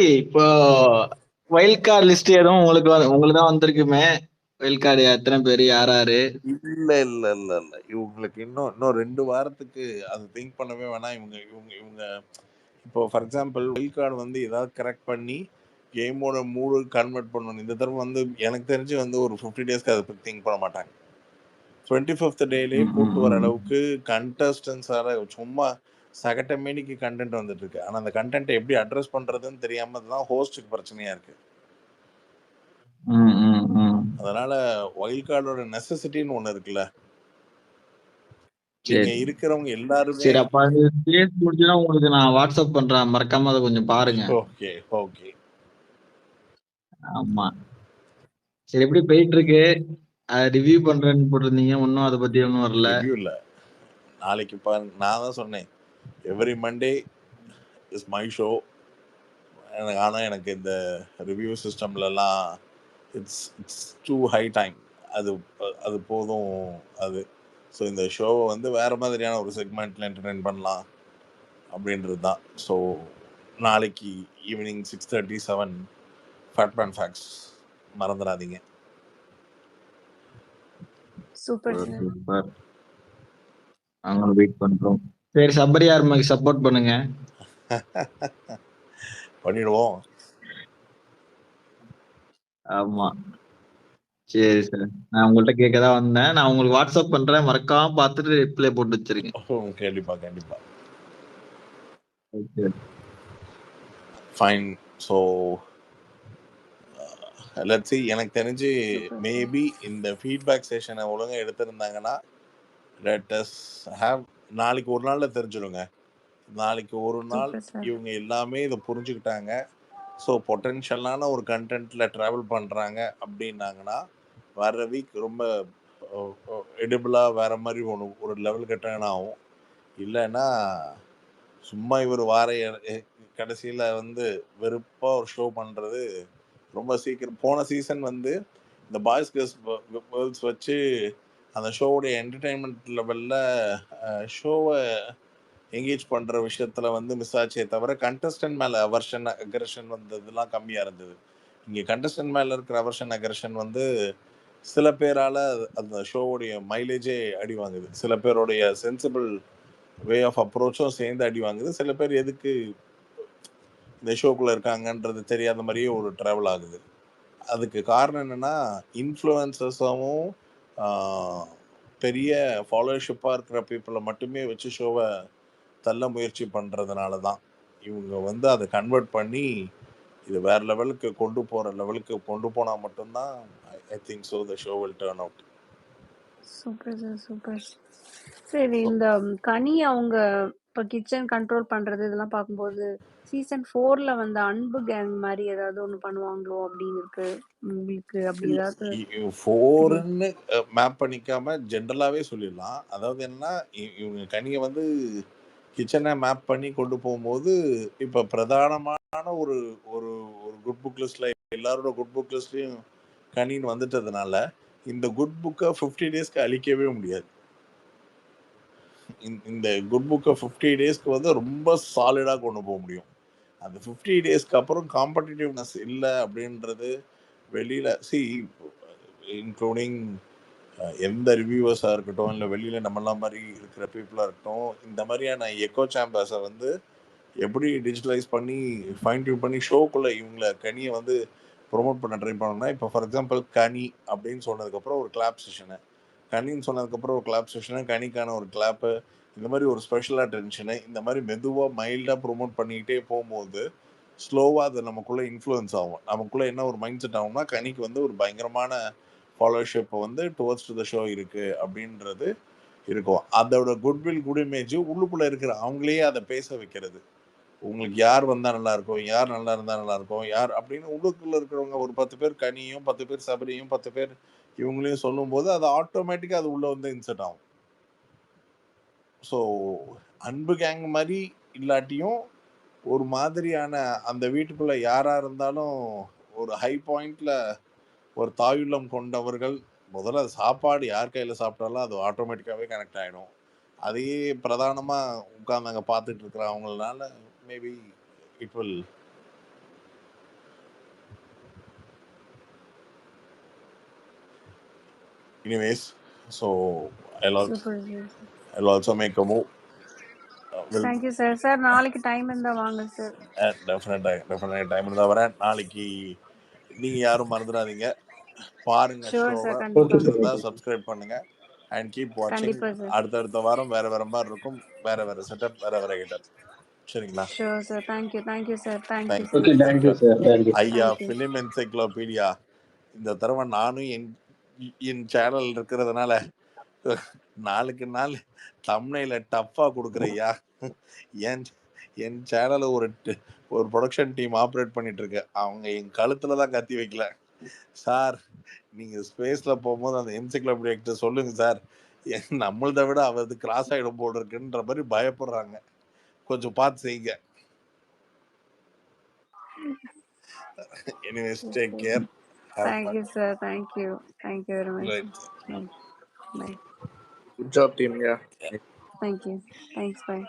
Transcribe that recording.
இப்போ wild card list எதுவும் உங்களுக்கு தான் வந்திருக்குமே. வைல்ட் கார்டு எத்தனை பேரு யாராரு? இல்ல இல்ல இல்ல இல்ல இவங்களுக்கு இன்னும் 2 வாரத்துக்கு அது திங்க் பண்ணவே வேணாம். இவங்க இவங்க இவங்க இப்போ ஃபார் எக்ஸாம்பிள் வைல்ட் கார்டு வந்து ஏதாவது கரெக்ட் பண்ணி கேமோட மூடு கன்வெர்ட் பண்ணணும். இந்த தடவை வந்து எனக்கு தெரிஞ்சு வந்து ஒரு 50 டேஸ்க்கு அதை பற்றி திங்க் பண்ண மாட்டாங்க. 25th டேலேயே கூட்டு வர அளவுக்கு கண்டஸ்டன்ஸால சும்மா சகட்டமேனிக்கு கண்டென்ட் வந்துட்டு இருக்கு. ஆனா அந்த கண்டென்ட்டை எப்படி அட்ரஸ் பண்றதுன்னு தெரியாம தான் ஹோஸ்டுக்கு பிரச்சனையா இருக்கு. அதனால வைல்ட் கார்டோட நெசசிட்டின்னு ஒண்ணு இருக்குல்ல. நீங்க இருக்கிறவங்க எல்லாருமே சரி, அப்ப அது பேசி முடிச்சுனா உங்களுக்கு நான் வாட்ஸ்அப் பண்றேன். மறக்காம அதை கொஞ்சம் பாருங்க. Okay okay. ஆமா. சரி, எப்படி போயிட்டு இருக்கு? ரிவ்யூ பண்றேன்னு போட்டிருந்தீங்க. ஒன்னும் அதை பத்தி ஒன்னும் வரல. ரிவ்யூ இல்ல. நாளைக்கு நான் தான் சொன்னேன் every Monday is my show. ஆனா எனக்கு இந்த ரிவ்யூ சிஸ்டம்லலாம் இட்ஸ் டூ ஹை டைம். அது போதும் அது. ஸோ இந்த ஷோவை வந்து வேறு மாதிரியான ஒரு செக்மெண்ட்டில் என்டர்டெயின் பண்ணலாம் அப்படின்றது தான். ஸோ நாளைக்கு ஈவினிங் 6:37 ஃபேட்மேன் ஃபேக்ட்ஸ் மறந்துடாதீங்க. சூப்பர். நாங்களும் வெயிட் பண்றோம். சரி, சபரியார் சப்போர்ட் பண்ணுங்க. பண்ணிடுவோம். ஆமா. சரி சார், நான் உங்கள்கிட்ட கேட்கதான் வந்தேன். நான் உங்களுக்கு வாட்ஸ்அப் பண்றேன். மறக்காம பார்த்துட்டு ரிப்ளை போட்டு வச்சிருங்க. கண்டிப்பா கண்டிப்பா. ஃபைன். So let's see. எனக்கு தெரிஞ்சு மேபி இந்த ஃபீட்பேக் செஷனை ஒழுங்காக எடுத்திருந்தாங்கன்னா லெட் அஸ் ஹேவ் நாளைக்கு ஒரு நாளில் தெரிஞ்சிடுங்க. நாளைக்கு ஒரு நாள் இவங்க எல்லாமே இதை புரிஞ்சுக்கிட்டாங்க. ஸோ பொட்டென்ஷியலான ஒரு கண்டென்ட்டில் ட்ராவல் பண்ணுறாங்க அப்படின்னாங்கன்னா வர்ற வீக் ரொம்ப எடிபிளாக வேறு மாதிரி ஒரு லெவலுக்கு டர்ன் ஆகும். இல்லைன்னா சும்மா இவர் வார கடைசியில் வந்து வெறுப்பாக ஒரு ஷோ பண்ணுறது ரொம்ப சீக்கிரம். போன சீசன் வந்து இந்த பாய்ஸ் கேர்ள்ஸ் வச்சு அந்த ஷோவுடைய என்டர்டெயின்மெண்ட் லெவலில் ஷோவை எங்கேஜ் பண்ணுற விஷயத்தில் வந்து மிஸ் ஆச்சே தவிர கண்டஸ்டன்ட் மேலே அக்ரெஷன் வந்ததுலாம் கம்மியாக இருந்தது. இங்கே கண்டஸ்டன்ட் மேலே இருக்கிற அக்ரெஷன் வந்து சில பேரால் அந்த ஷோவுடைய மைலேஜே அடி வாங்குது. சில பேருடைய சென்சிபிள் வே ஆஃப் அப்ரோச்சும் சேர்ந்து அடி வாங்குது. சில பேர் எதுக்கு இந்த ஷோக்குள்ளே இருக்காங்கன்றது தெரியாத மாதிரியே ஒரு ட்ராவல் ஆகுது. அதுக்கு காரணம் என்னென்னா இன்ஃப்ளூயன்சஸாகவும் பெரிய ஃபாலோவர்ஷிப்பாக இருக்கிற பீப்புளை மட்டுமே வச்சு ஷோவை தள்ள முயற்சி பண்ணுறதுனால தான் இவங்க வந்து அதை கன்வெர்ட் பண்ணி இது வேறு லெவலுக்கு கொண்டு போனால் மட்டும்தான் I think so the show will turn out. Super sir, super. சரி, இந்த கனி அவங்க இப்போ கிச்சன் கண்ட்ரோல் பண்ணுறது இதெல்லாம் பார்க்கும்போது சீசன் 4ல வந்து அன்பு கேங் மாதிரி ஏதாவது ஒன்று பண்ணுவாங்களோ அப்படின்னு இருக்கு உங்களுக்கு? அப்படி ஏதாவது 4ன்னு மேப் பண்ணிக்காம ஜென்ரலாகவே சொல்லிடலாம். அதாவது என்னன்னா இவங்க கனியை வந்து கிச்சனை மேப் பண்ணி கொண்டு போகும்போது இப்போ பிரதானமான ஒரு ஒரு ஒரு குட் புக் லிஸ்ட்டில் எல்லாரோட குட் புக் லிஸ்ட்லையும் கனின்னு வந்துட்டதுனால இந்த குட் புக்கை 50 டேஸ்க்கு அழிக்கவே முடியாது. இந்த குட் புக்கை 50 டேஸ்க்கு வந்து ரொம்ப சாலிடாக கொண்டு போக முடியும். அந்த 50 டேஸ்க்கு அப்புறம் காம்படிட்டிவ்னஸ் இல்லை அப்படின்றது வெளியில் இன்க்ளூடிங் எந்த ரிவ்யூவர்ஸாக இருக்கட்டும், இல்லை வெளியில் நம்மளாம் மாதிரி இருக்கிற பீப்புளாக இருக்கட்டும், இந்த மாதிரியான எக்கோ சேம்பர்ஸை வந்து எப்படி டிஜிட்டலைஸ் பண்ணி ஃபைன் டியூன் பண்ணி ஷோக்குள்ளே இவங்களை கனியை வந்து ப்ரொமோட் பண்ண ட்ரை பண்ணணும்னா, இப்போ ஃபார் எக்ஸாம்பிள் கனி அப்படின்னு சொன்னதுக்கப்புறம் ஒரு கிளாப் செஷனு, கனின்னு சொன்னதுக்கப்புறம் ஒரு கிளாப் செஷனு, கனிக்கான ஒரு கிளாப்பு, இந்த மாதிரி ஒரு ஸ்பெஷல் அட்டென்ஷனு, இந்த மாதிரி மெதுவாக மைல்டாக ப்ரொமோட் பண்ணிக்கிட்டே போகும்போது ஸ்லோவாக அது நமக்குள்ளே இன்ஃப்ளூயன்ஸ் ஆகும். நமக்குள்ளே என்ன ஒரு மைண்ட் செட் ஆகும்னா கனிக்கு வந்து ஒரு பயங்கரமான ஃபாலோவர்ஷிப் வந்து டுவர்ட்ஸ் டு த ஷோ இருக்குது அப்படின்றது இருக்கும். அதோட குட்வில் குட் இமேஜ் உள்ளுக்குள்ளே இருக்கிற அவங்களே அதை பேச வைக்கிறது. உங்களுக்கு யார் வந்தால் நல்லாயிருக்கும், யார் நல்லா இருந்தால் நல்லாயிருக்கும், யார் அப்படின்னு உள்ளுக்குள்ளே இருக்கிறவங்க ஒரு 10 பேர் கனியும் 10 பேர் சபரியும் 10 பேர் இவங்களையும் சொல்லும்போது அது ஆட்டோமேட்டிக்காக அது உள்ளே வந்து இன்செர்ட் ஆகும். ஸோ அன்பு கேங் மாதிரி இல்லாட்டியும் ஒரு மாதிரியான அந்த வீட்டுக்குள்ளே யாராக இருந்தாலும் ஒரு ஹை பாயிண்டில் ஒரு தாயுள்ளம் கொண்டவர்கள் முதல்ல சாப்பாடு யார் கையில் சாப்பிட்டாலும் அது ஆட்டோமேட்டிக்காகவே கனெக்ட் ஆகிடும். அதையே பிரதானமாக உட்காந்து அங்கே பார்த்துட்டு இருக்கிற அவங்களால maybe it will Anyways, so super sir. I'll also make a move. Will thank you sir. Sir நாளைக்கு டைம் இருந்தா வாங்க சார். டெஃபினட்டாக டைம் இருந்தால் வரேன். நாளைக்கு நீங்கள் யாரும் மறந்துடாதீங்க, பாருங்க ஷூர் ஷோவை. சார். கண்டிப்பா பிடிச்சிருந்தா சப்ஸ்கிரைப் பண்ணுங்க அண்ட் கீப் வாட்சிங். கண்டிப்பா சார். அடுத்தடுத்த வாரம் வேற வேற மாதிரி இருக்கும், வேற வேற செட்டப், வேற வேற ஹிட்டர். சரிங்களா? Sure sir. Thank you sir. Thank you thank you sir. Okay, thank you sir. Thank you. ஐயா. தேங்க்யூ. ஃபிலிம் என்சைக்ளோபீடியா இந்த தடவை நானும் என் சேனல் இருக்கிறதுனால நாளுக்கு நாள் தம்ப்நெயில டஃப்பாக கொடுக்குறையா. என் சேனலை ஒரு ப்ரொடக்ஷன் டீம் ஆப்ரேட் பண்ணிட்டு இருக்கு. அவங்க என் கழுத்துல தான் கத்தி வைக்கல. சார் நீங்க ஸ்பேஸ்ல போகும்போது அந்த என்சைக்ளோபீடியா சொல்லுங்க சார், நம்மளதை விட அவரது கிராஸ் ஆயிடும் போல் இருக்குன்ற மாதிரி பயப்படுறாங்க. கொஞ்சம் பார்த்து செய்யுங்க. Anyways, take care. Have fun. Thank you sir. Thank you very much. Right. Bye. Good job, team. Yeah. Thank you. Thanks. By.